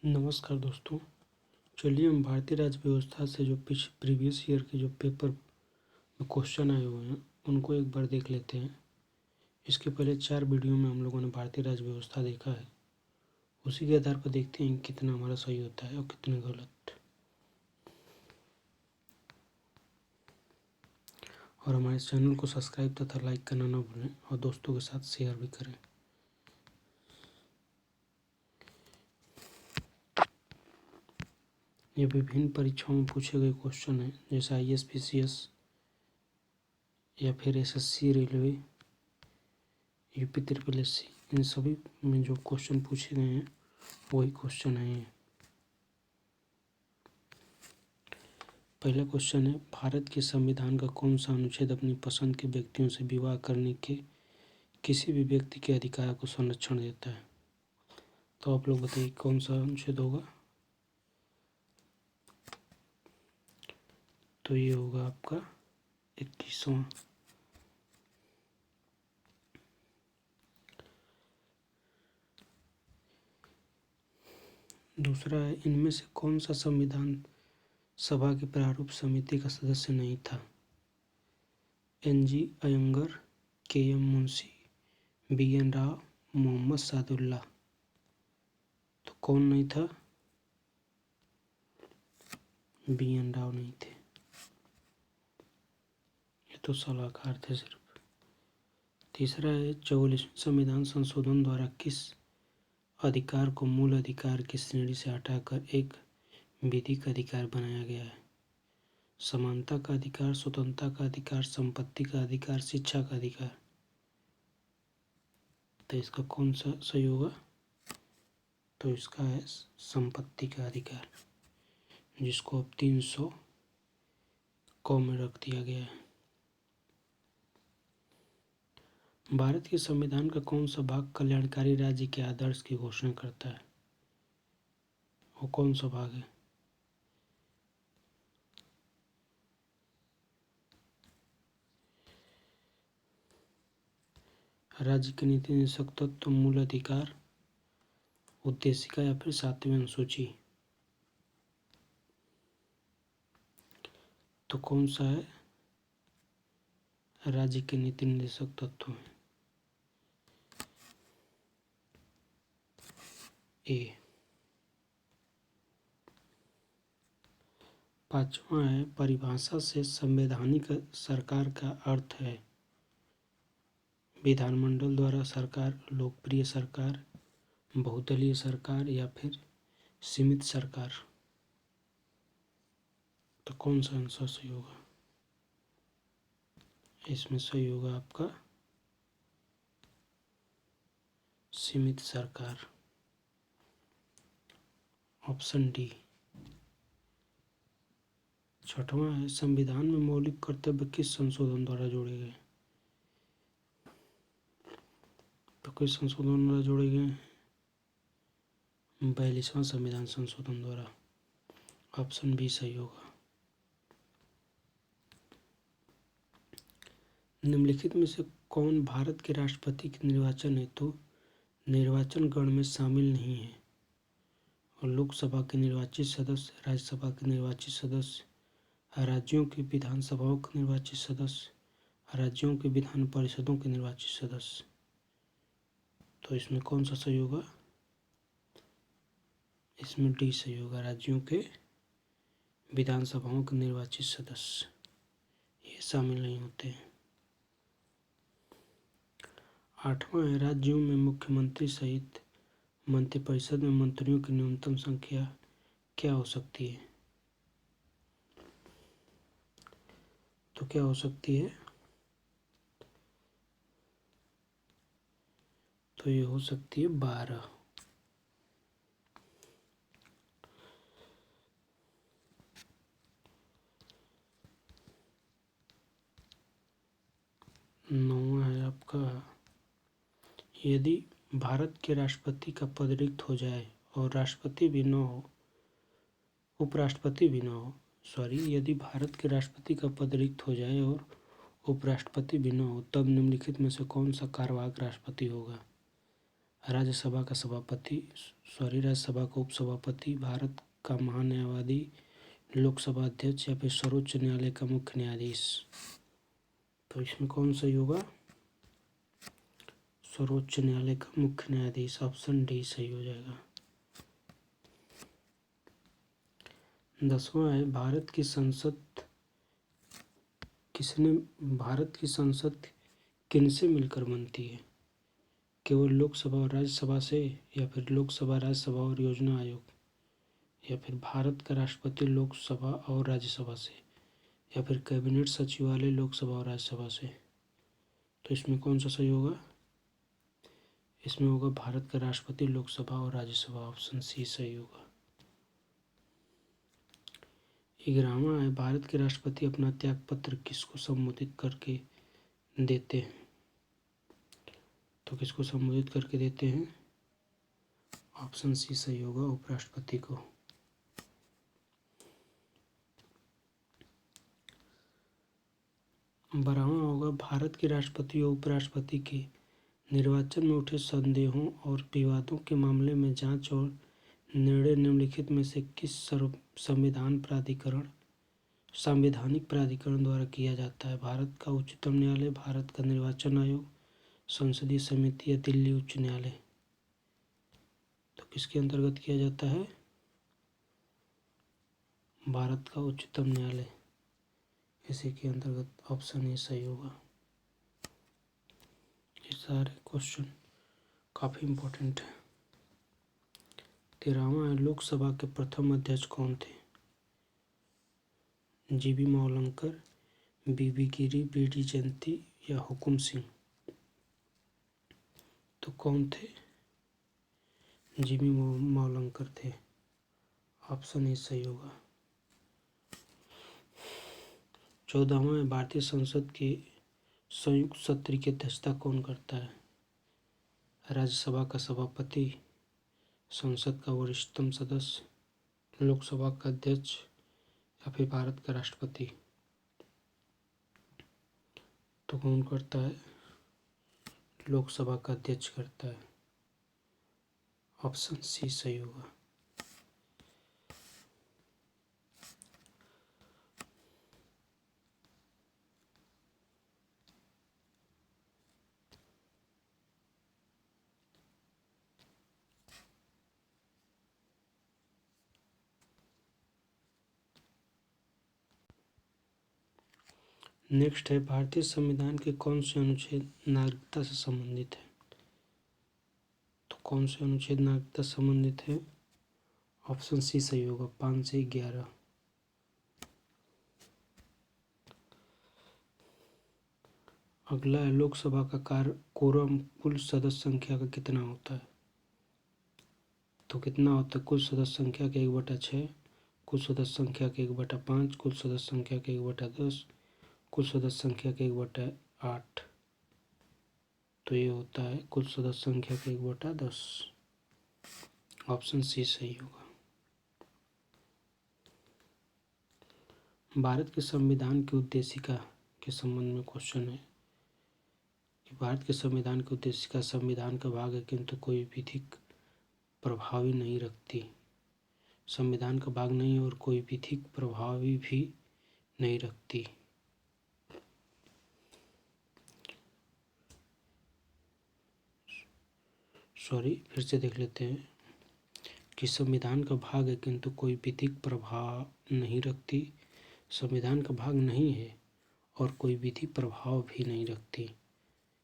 नमस्कार दोस्तों। चलिए हम भारतीय राज्य व्यवस्था से जो प्रीवियस ईयर के जो पेपर में क्वेश्चन आए हुए हैं उनको एक बार देख लेते हैं। इसके पहले 4 वीडियो में हम लोगों ने भारतीय राज्य व्यवस्था देखा है, उसी के आधार पर देखते हैं कितना हमारा सही होता है और कितना गलत। और हमारे चैनल को सब्सक्राइब तथा लाइक करना ना भूलें और दोस्तों के साथ शेयर भी करें। ये विभिन्न परीक्षाओं में पूछे गए क्वेश्चन हैं, जैसे ISPCS या फिर SSC, रेलवे, UP SSC, इन सभी में जो क्वेश्चन पूछे गए हैं वही क्वेश्चन है। पहला क्वेश्चन है, भारत के संविधान का कौन सा अनुच्छेद अपनी पसंद के व्यक्तियों से विवाह करने के किसी भी व्यक्ति के अधिकार को संरक्षण देता है? तो आप लोग बताइए कौन सा अनुच्छेद होगा। तो ये होगा आपका 21वां। दूसरा है, इनमें से कौन सा संविधान सभा की प्रारूप समिति का सदस्य नहीं था? NG Iyengar, KM Munshi, BN Rao, Mohammad Sadulla. तो कौन नहीं था? BN राव नहीं थे, ये तो सलाहकार थे सिर्फ। तीसरा है, 44वें संविधान संशोधन द्वारा किस अधिकार को मूल अधिकार की श्रेणी से हटाकर एक विधिक अधिकार बनाया गया है? समानता का अधिकार, स्वतंत्रता का अधिकार, संपत्ति का अधिकार, शिक्षा का अधिकार। तो इसका कौन सा सही होगा? तो इसका है संपत्ति का अधिकार, जिसको अब 300 क में रख दिया गया है। भारत के संविधान का कौन सा भाग कल्याणकारी राज्य के आदर्श की घोषणा करता है? वो कौन सा भाग है? राज्य के नीति निर्देशक तत्व, मूल अधिकार, उद्देशिका या फिर 7वीं अनुसूची। तो कौन सा है? राज्य के नीति निर्देशक तत्व में ए। 5वां है, परिभाषा से संवैधानिक सरकार का अर्थ है विधानमंडल द्वारा सरकार, लोकप्रिय सरकार, बहुदलीय सरकार या फिर सीमित सरकार। तो कौन सा आंसर सही होगा? इसमें सही होगा आपका सीमित सरकार, ऑप्शन डी। 6वां है, संविधान में मौलिक कर्तव्य किस संशोधन द्वारा जोड़े गए? तो किस संशोधन द्वारा जोड़े गए? 42वां संविधान संशोधन द्वारा, ऑप्शन बी सही होगा। निम्नलिखित में से कौन भारत के राष्ट्रपति के निर्वाचन हेतु निर्वाचन गण में शामिल नहीं है? और लोकसभा के निर्वाचित सदस्य, राज्यसभा के निर्वाचित सदस्य, राज्यों की विधानसभाओं के निर्वाचित सदस्य, राज्यों के विधान परिषदों के निर्वाचित सदस्य। तो इसमें कौन सा सही होगा? इसमें डी सही होगा, राज्यों के विधानसभाओं के निर्वाचित सदस्य ये शामिल नहीं होते हैं। 8वां है, राज्यों में मुख्यमंत्री सहित मंत्रिपरिषद में मंत्रियों की न्यूनतम संख्या क्या हो सकती है? तो क्या हो सकती है? तो ये हो सकती है 12। 9वां है आपका, यदि भारत के राष्ट्रपति का पद रिक्त हो जाए और राष्ट्रपति भी न हो, उपराष्ट्रपति भी न हो, यदि भारत के राष्ट्रपति का पद रिक्त हो जाए और उपराष्ट्रपति भी न हो, तब निम्नलिखित में से कौन सा कार्यवाहक राष्ट्रपति होगा? राज्यसभा का सभापति, राज्यसभा का उपसभापति, भारत का महान्यायवादी, लोकसभा अध्यक्ष या फिर सर्वोच्च न्यायालय का मुख्य न्यायाधीश। तो इसमें कौन सही होगा? सर्वोच्च न्यायालय का मुख्य न्यायाधीश, ऑप्शन डी सही हो जाएगा। 10वां है भारत की संसद किनसे मिलकर बनती है? केवल लोकसभा और राज्यसभा से, या फिर लोकसभा, राज्यसभा और योजना आयोग, या फिर भारत का राष्ट्रपति लोकसभा और राज्यसभा से, या फिर कैबिनेट सचिवालय लोकसभा और राज्यसभा से। तो इसमें कौन सा सही होगा? इसमें होगा भारत का राष्ट्रपति लोकसभा और राज्यसभा, ऑप्शन सी सही होगा। 11वां है भारत के राष्ट्रपति अपना त्याग पत्र किसको संबोधित करके देते हैं? तो किसको संबोधित करके देते हैं? ऑप्शन सी सही होगा, उपराष्ट्रपति को। 12वां होगा भारत के राष्ट्रपति और उपराष्ट्रपति के निर्वाचन में उठे संदेहों और विवादों के मामले में जांच और निर्णय निम्नलिखित में से किस संवैधानिक प्राधिकरण द्वारा किया जाता है? भारत का उच्चतम न्यायालय, भारत का निर्वाचन आयोग, संसदीय समिति या दिल्ली उच्च न्यायालय। तो किसके अंतर्गत किया जाता है? भारत का उच्चतम न्यायालय, इसी के अंतर्गत ऑप्शन ए सही होगा। ये सारे क्वेश्चन काफ़ी इम्पोर्टेंट है। 13वां है लोकसभा के प्रथम अध्यक्ष कौन थे? जीबी मावलंकर, बीबी गिरी, बीडी जयंती या हुकुम सिंह। तो कौन थे? जीबी मावलंकर थे, ऑप्शन ए सही होगा। 14वां है भारतीय संसद के संयुक्त सत्र की अध्यक्षता कौन करता है? राज्यसभा का सभापति, संसद का वरिष्ठतम सदस्य, लोकसभा का अध्यक्ष या फिर भारत का राष्ट्रपति। तो कौन करता है? लोकसभा का अध्यक्ष करता है, ऑप्शन सी सही होगा। नेक्स्ट है भारतीय संविधान के कौन से अनुच्छेद नागरिकता से संबंधित है? तो कौन से अनुच्छेद नागरिकता से संबंधित है? ऑप्शन सी सही होगा, 5 से 11। अगला है लोकसभा का कोरम कुल सदस्य संख्या का कितना होता है? तो कितना होता है? कुल सदस्य संख्या के 1/6, कुल सदस्य संख्या के 1/5, कुल सदस्य संख्या के 1/10, कुल सदस्य संख्या के 1/8। तो ये होता है कुल सदस्य संख्या के 1/10, ऑप्शन सी सही होगा। भारत के संविधान की उद्देशिका के संबंध में क्वेश्चन है कि भारत के संविधान की उद्देशिका संविधान का भाग है किंतु कोई विधिक प्रभावी नहीं रखती। संविधान का भाग नहीं और कोई विधिक प्रभावी भी नहीं रखती। फिर से देख लेते हैं कि संविधान का भाग है किंतु कोई विधिक प्रभाव नहीं रखती, संविधान का भाग नहीं है और कोई विधि प्रभाव भी नहीं रखती।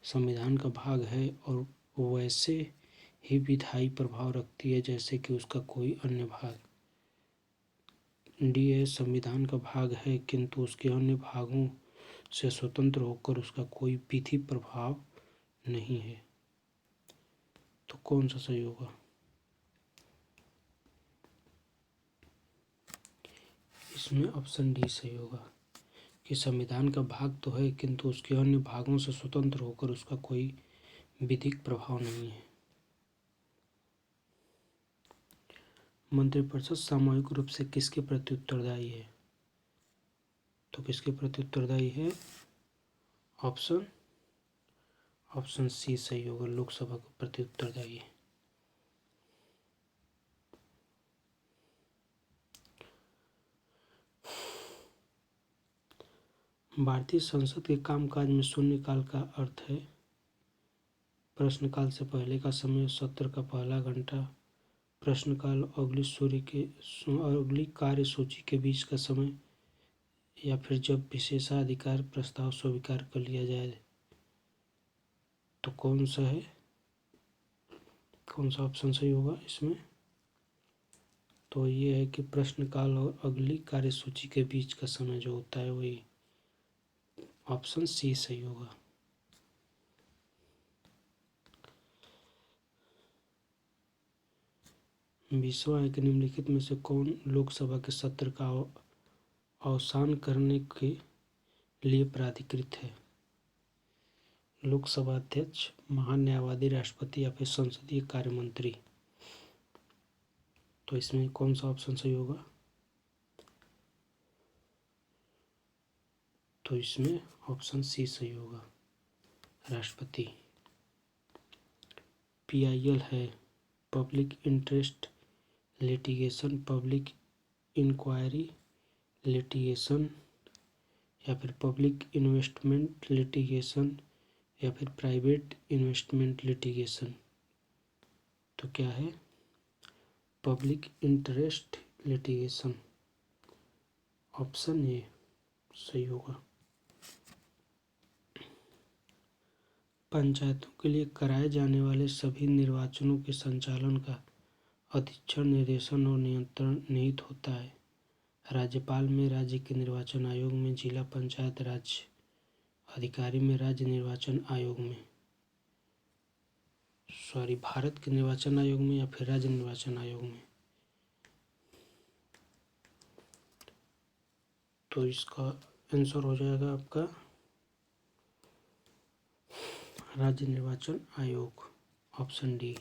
संविधान का भाग है और वैसे ही विधायी प्रभाव रखती है जैसे कि उसका कोई अन्य भाग। डी है संविधान का भाग है किंतु उसके अन्य भागों से स्वतंत्र होकर उसका कोई विधि प्रभाव नहीं है। तो कौन सा सही होगा? इसमें ऑप्शन डी सही होगा कि संविधान का भाग तो है किंतु उसके अन्य भागों से स्वतंत्र होकर उसका कोई विधिक प्रभाव नहीं है। मंत्रिपरिषद सामूहिक रूप से किसके प्रति उत्तरदायी है? तो किसके प्रति उत्तरदायी है? ऑप्शन ऑप्शन सी सही होगा, लोकसभा के प्रति उत्तरदायी है। भारतीय संसद के कामकाज में शून्यकाल का अर्थ है प्रश्नकाल से पहले का समय, सत्र का पहला घंटा, प्रश्नकाल अगली कार्य सूची के बीच का समय, या फिर जब विशेषाधिकार प्रस्ताव स्वीकार कर लिया जाए। तो कौन सा ऑप्शन सही होगा इसमें? तो ये है कि प्रश्नकाल और अगली कार्य सूची के बीच का समय जो होता है वही ऑप्शन सी सही होगा। विश्वा के निम्नलिखित में से कौन लोकसभा के सत्र का अवसान करने के लिए प्राधिकृत है? लोकसभा अध्यक्ष, महान्यायवादी, राष्ट्रपति या फिर संसदीय कार्य मंत्री। तो इसमें कौन सा ऑप्शन सही होगा? तो इसमें ऑप्शन सी सही होगा, राष्ट्रपति। PIL है public interest litigation, public inquiry litigation, या फिर पब्लिक इन्वेस्टमेंट लिटिगेशन, या फिर प्राइवेट इन्वेस्टमेंट लिटिगेशन। तो क्या है? Public interest litigation, option A सही होगा। पंचायतों के लिए कराए जाने वाले सभी निर्वाचनों के संचालन का अधीक्षण, निर्देशन और नियंत्रण निहित होता है राज्यपाल में, राज्य के निर्वाचन आयोग में, जिला पंचायत राज अधिकारी में, राज्य निर्वाचन आयोग में, भारत के निर्वाचन आयोग में या फिर राज्य निर्वाचन आयोग में। तो इसका आंसर हो जाएगा आपका राज्य निर्वाचन आयोग, ऑप्शन डी।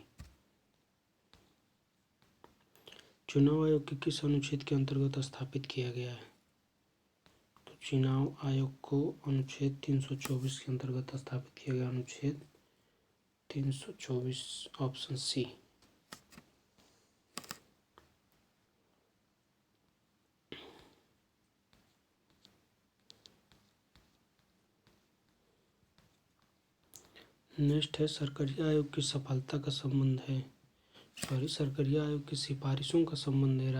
चुनाव आयोग के किस अनुच्छेद के अंतर्गत स्थापित किया गया है? तो चुनाव आयोग को अनुच्छेद 324 के अंतर्गत स्थापित किया गया, अनुच्छेद 324, ऑप्शन सी। नेक्स्ट है सरकारिया आयोग की सफलता का संबंध है, सरकारिया आयोग की सिफारिशों का संबंध है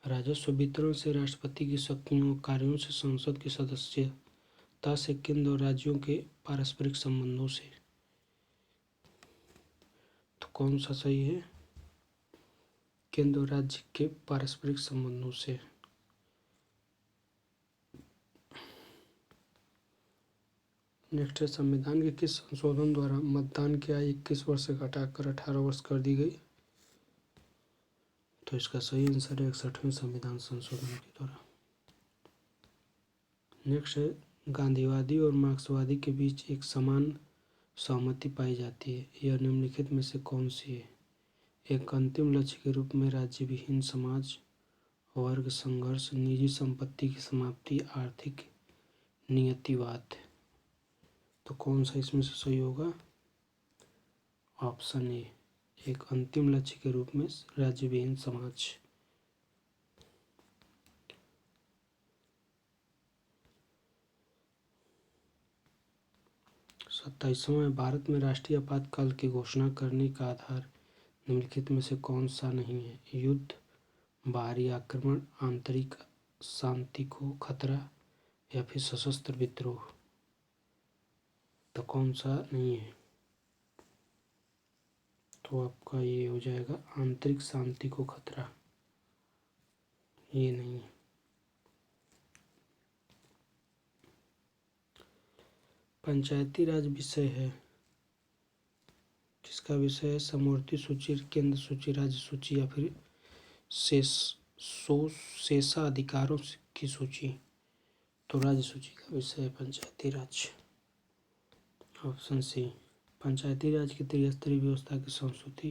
राजस्व वितरण से, राष्ट्रपति की शक्तियों कार्यों से, संसद की सदस्यता से, केंद्र और राज्यों के पारस्परिक संबंधों से। तो कौन सा सही है? केंद्र और राज्य के पारस्परिक संबंधों से। नेक्स्ट है संविधान के किस संशोधन द्वारा मतदान की आयु 21 वर्ष से घटाकर 18 वर्ष कर दी गई? तो इसका सही आंसर है 61वें संविधान संशोधन के द्वारा। नेक्स्ट है गांधीवादी और मार्क्सवादी के बीच एक समान सहमति पाई जाती है, यह निम्नलिखित में से कौन सी है? एक अंतिम लक्ष्य के रूप में राज्य विहीन समाज, वर्ग संघर्ष, निजी संपत्ति की समाप्ति, आर्थिक नियतिवाद। तो कौन सा इसमें से सही होगा? ऑप्शन ए, एक अंतिम लक्ष्य के रूप में राज्य विहीन समाज। सत्ताईसवां, भारत में राष्ट्रीय आपातकाल की घोषणा करने का आधार निम्नलिखित में से कौन सा नहीं है? युद्ध, बाहरी आक्रमण, आंतरिक शांति को खतरा, या फिर सशस्त्र विद्रोह। तो कौन सा नहीं है? तो आपका ये हो जाएगा आंतरिक शांति को खतरा, ये नहीं है। पंचायती राज विषय है, किसका विषय है? समवर्ती सूची, केंद्र सूची, राज्य सूची, या फिर शेषाधिकारों की सूची। तो राज्य सूची का विषय है पंचायती राज, ऑप्शन सी। पंचायती राज की त्रिस्तरीय व्यवस्था की संस्तुति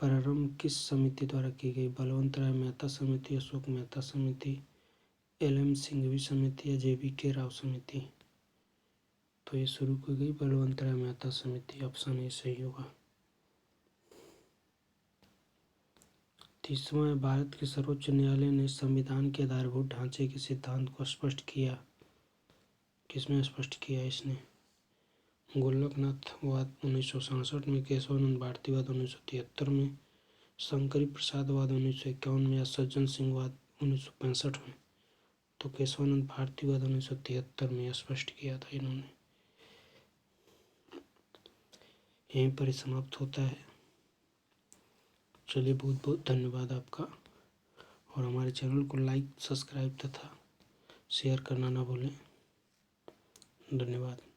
प्रारंभ किस समिति द्वारा की गई? बलवंत राय मेहता समिति, अशोक मेहता समिति, LM सिंघवी समिति, या JBK राव समिति। तो ये शुरू की गई बलवंतराय मेहता समिति, ऑप्शन ए सही होगा। 30वां है, भारत के सर्वोच्च न्यायालय ने संविधान के आधारभूत ढांचे के सिद्धांत को स्पष्ट किया। किसमें स्पष्ट किया इसने? गोलकनाथवाद 1967 में, केशवानंद भारतीवाद 1973 में, शंकरी प्रसादवाद 1951 में या सज्जन सिंहवाद 1965 में। तो केशवानंद भारतीवाद 1973 में स्पष्ट किया था इन्होंने। यहीं पर ही समाप्त होता है। चलिए, बहुत बहुत धन्यवाद आपका, और हमारे चैनल को लाइक, सब्सक्राइब तथा शेयर करना ना भूलें। धन्यवाद।